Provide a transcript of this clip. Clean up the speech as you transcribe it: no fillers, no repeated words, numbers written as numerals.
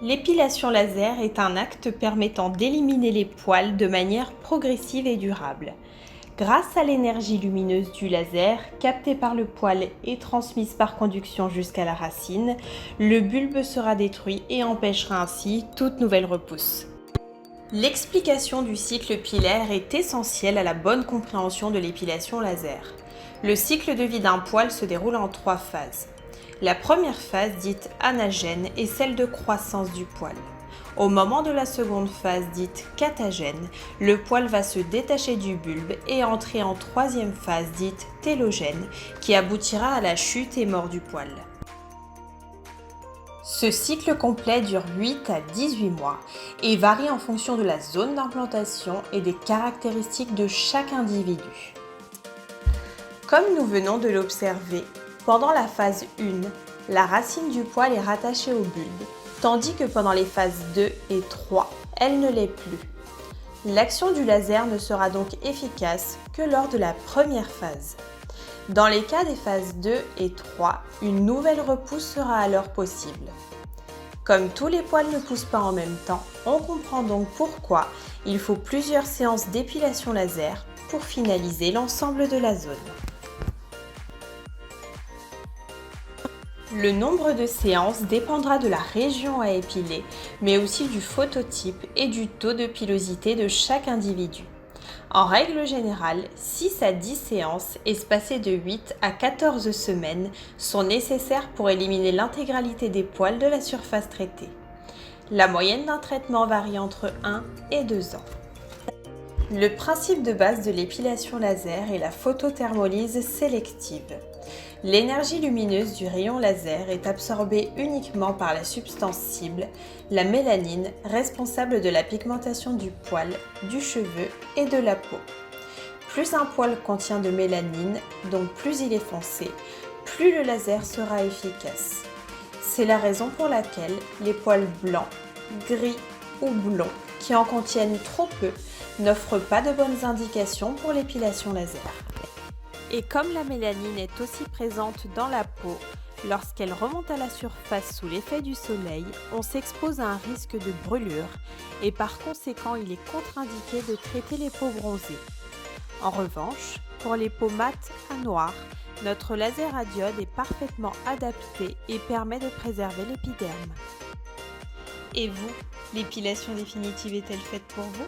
L'épilation laser est un acte permettant d'éliminer les poils de manière progressive et durable. Grâce à l'énergie lumineuse du laser, captée par le poil et transmise par conduction jusqu'à la racine, le bulbe sera détruit et empêchera ainsi toute nouvelle repousse. L'explication du cycle pilaire est essentielle à la bonne compréhension de l'épilation laser. Le cycle de vie d'un poil se déroule en 3 phases. La première phase, dite anagène, est celle de croissance du poil. Au moment de la seconde phase, dite catagène, le poil va se détacher du bulbe et entrer en troisième phase, dite télogène, qui aboutira à la chute et mort du poil. Ce cycle complet dure 8 à 18 mois et varie en fonction de la zone d'implantation et des caractéristiques de chaque individu. Comme nous venons de l'observer, pendant la phase 1, la racine du poil est rattachée au bulbe, tandis que pendant les phases 2 et 3, elle ne l'est plus. L'action du laser ne sera donc efficace que lors de la première phase. Dans les cas des phases 2 et 3, une nouvelle repousse sera alors possible. Comme tous les poils ne poussent pas en même temps, on comprend donc pourquoi il faut plusieurs séances d'épilation laser pour finaliser l'ensemble de la zone. Le nombre de séances dépendra de la région à épiler, mais aussi du phototype et du taux de pilosité de chaque individu. En règle générale, 6 à 10 séances espacées de 8 à 14 semaines sont nécessaires pour éliminer l'intégralité des poils de la surface traitée. La moyenne d'un traitement varie entre 1 et 2 ans. Le principe de base de l'épilation laser est la photothermolyse sélective. L'énergie lumineuse du rayon laser est absorbée uniquement par la substance cible, la mélanine, responsable de la pigmentation du poil, du cheveu et de la peau. Plus un poil contient de mélanine, donc plus il est foncé, plus le laser sera efficace. C'est la raison pour laquelle les poils blancs, gris ou blonds qui en contiennent trop peu n'offrent pas de bonnes indications pour l'épilation laser. Et comme la mélanine est aussi présente dans la peau, lorsqu'elle remonte à la surface sous l'effet du soleil, on s'expose à un risque de brûlure et par conséquent il est contre-indiqué de traiter les peaux bronzées. En revanche, pour les peaux mates à noires, notre laser à diode est parfaitement adapté et permet de préserver l'épiderme. Et vous, l'épilation définitive est-elle faite pour vous ?